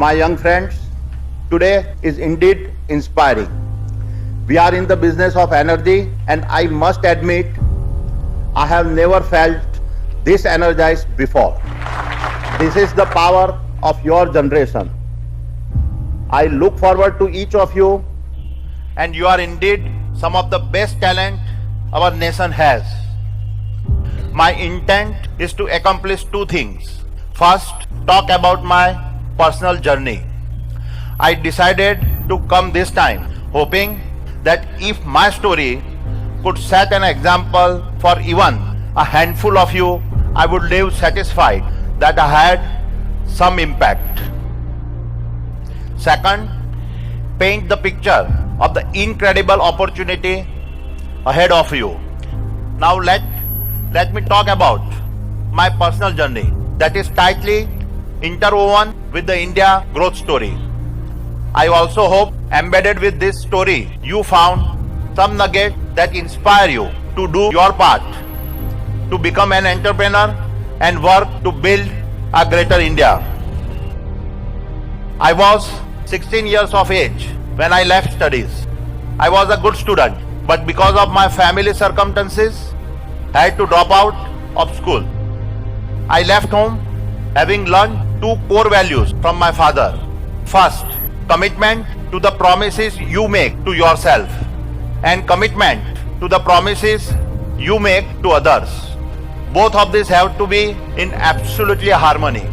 My young friends, today is indeed inspiring. We are in the business of energy, and I must admit, I have never felt this energized before. This is the power of your generation. I look forward to each of you, and you are indeed some of the best talent our nation has. My intent is to accomplish two things. First, talk about my personal journey. I decided to come this time hoping that if my story could set an example for even a handful of you, I would live satisfied that I had some impact. Second, paint the picture of the incredible opportunity ahead of you. Now let me talk about my personal journey that is tightly interwoven with the India growth story. I also hope embedded with this story you found some nugget that inspire you to do your part, to become an entrepreneur and work to build a greater India. I was 16 years of age when I left studies. I was a good student, but because of my family circumstances, I had to drop out of school. I left home having learned two core values from my father. First, commitment to the promises you make to yourself, and commitment to the promises you make to others. Both of these have to be in absolutely harmony.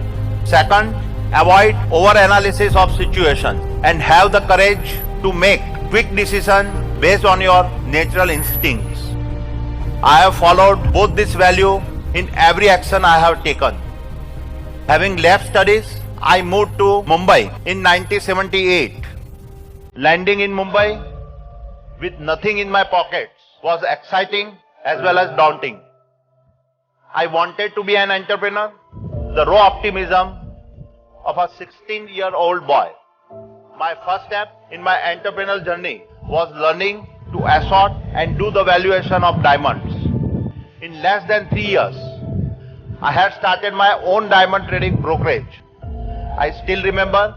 Second, avoid over-analysis of situations and have the courage to make quick decisions based on your natural instincts. I have followed both this value in every action I have taken. Having left studies, I moved to Mumbai in 1978. Landing in Mumbai with nothing in my pockets was exciting as well as daunting. I wanted to be an entrepreneur. The raw optimism of a 16-year-old boy. My first step in my entrepreneurial journey was learning to assort and do the valuation of diamonds. In less than 3 years, I had started my own diamond trading brokerage. I still remember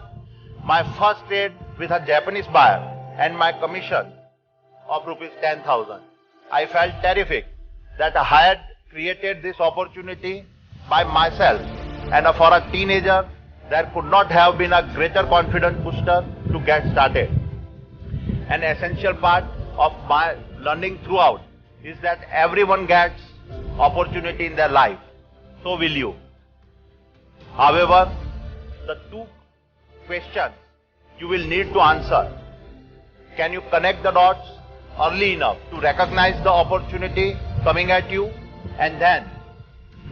my first trade with a Japanese buyer and my commission of rupees 10,000. I felt terrific that I had created this opportunity by myself, and for a teenager, there could not have been a greater confidence booster to get started. An essential part of my learning throughout is that everyone gets opportunity in their life. So will you. However, the two questions you will need to answer. Can you connect the dots early enough to recognize the opportunity coming at you? And then,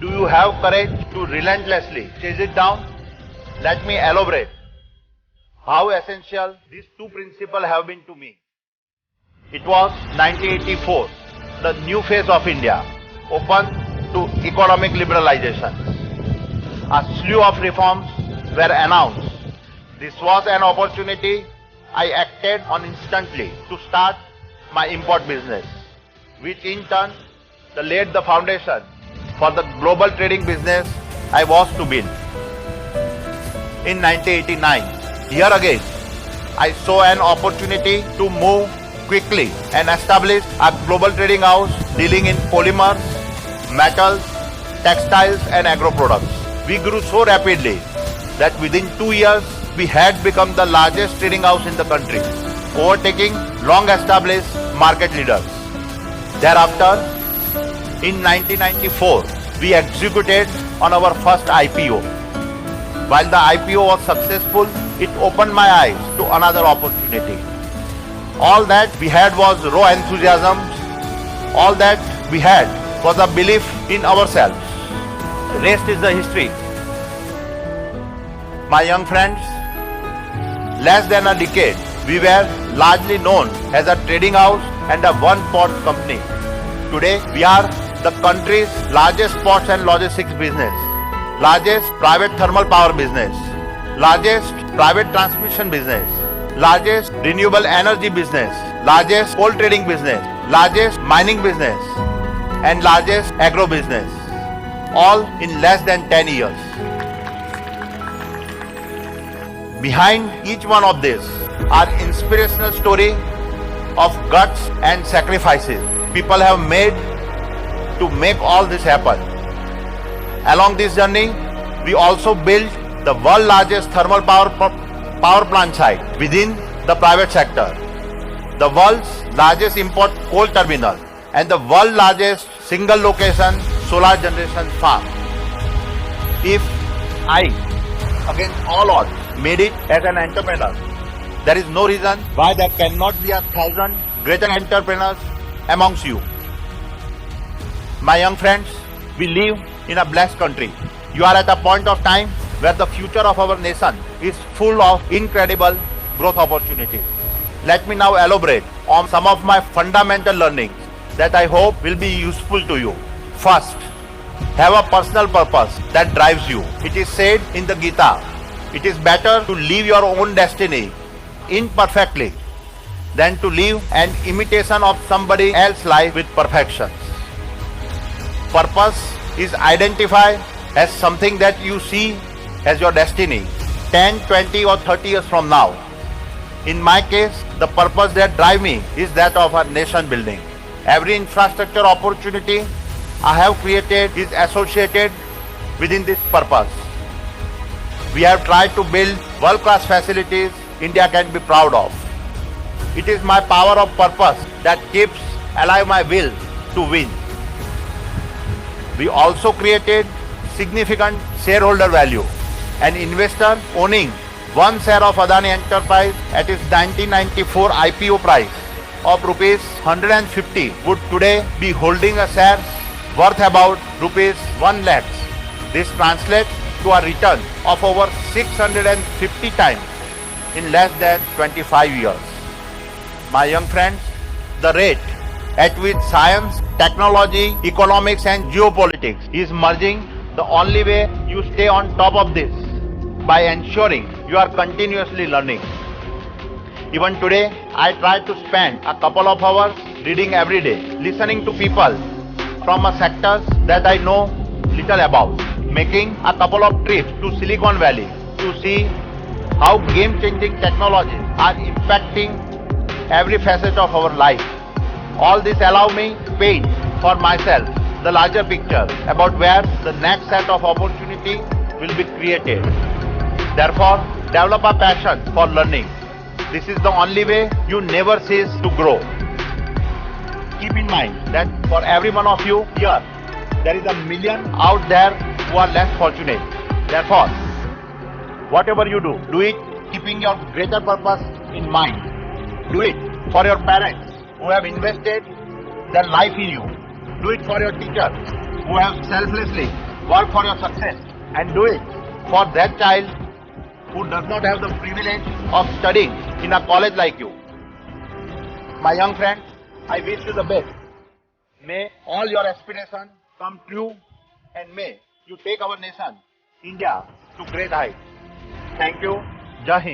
do you have courage to relentlessly chase it down? Let me elaborate how essential these two principles have been to me. It was 1984, the new phase of India, open to economic liberalization. A slew of reforms were announced. This was an opportunity I acted on instantly to start my import business, which in turn laid the foundation for the global trading business I was to build. In 1989, here again, I saw an opportunity to move quickly and establish a global trading house dealing in polymers, metals, textiles and agro products. We grew so rapidly that within 2 years, we had become the largest trading house in the country, overtaking long-established market leaders. Thereafter, in 1994, we executed on our first IPO. While the IPO was successful, it opened my eyes to another opportunity. All that we had was raw enthusiasm. All that we had was a belief in ourselves. Rest is the history. My young friends, less than a decade, we were largely known as a trading house and a one-port company. Today, we are the country's largest ports and logistics business, largest private thermal power business, largest private transmission business, largest renewable energy business, largest coal trading business, largest mining business, and largest agro business, all in less than 10 years. Behind each one of these are inspirational story of guts and sacrifices people have made to make all this happen. Along this journey, we also built the world's largest thermal power plant site within the private sector, the world's largest import coal terminal, and the world's largest single location solar generation farm. If I, against all odds, made it as an entrepreneur, there is no reason why there cannot be 1,000 greater entrepreneurs amongst you. My young friends, we live in a blessed country. You are at a point of time where the future of our nation is full of incredible growth opportunities. Let me now elaborate on some of my fundamental learnings that I hope will be useful to you. First, have a personal purpose that drives you. It is said in the Gita, it is better to live your own destiny imperfectly than to live an imitation of somebody else's life with perfection. Purpose is identified as something that you see as your destiny 10, 20 or 30 years from now. In my case, the purpose that drives me is that of our nation building. Every infrastructure opportunity I have created is associated within this purpose. We have tried to build world-class facilities India can be proud of. It is my power of purpose that keeps alive my will to win. We also created significant shareholder value. An investor owning one share of Adani Enterprise at its 1994 IPO price of rupees 150 would today be holding a share worth about rupees 1 lakh. This translates to a return of over 650 times in less than 25 years. My young friends, the rate at which science, technology, economics and geopolitics is merging, the only way you stay on top of this by ensuring you are continuously learning. Even today, I try to spend a couple of hours reading every day, listening to people from a sectors that I know little about, making a couple of trips to Silicon Valley to see how game-changing technologies are impacting every facet of our life. All this allows me to paint for myself the larger picture about where the next set of opportunity will be created. Therefore, develop a passion for learning. This is the only way you never cease to grow. Keep in mind that for every one of you here, there is a million out there who are less fortunate. Therefore, whatever you do, do it keeping your greater purpose in mind. Do it for your parents who have invested their life in you. Do it for your teachers who have selflessly worked for your success. And do it for that child who does not have the privilege of studying in a college like you. My young friends, I wish you the best. May all your aspirations come true and may you take our nation, India, to great heights. Thank you. Jai Hind.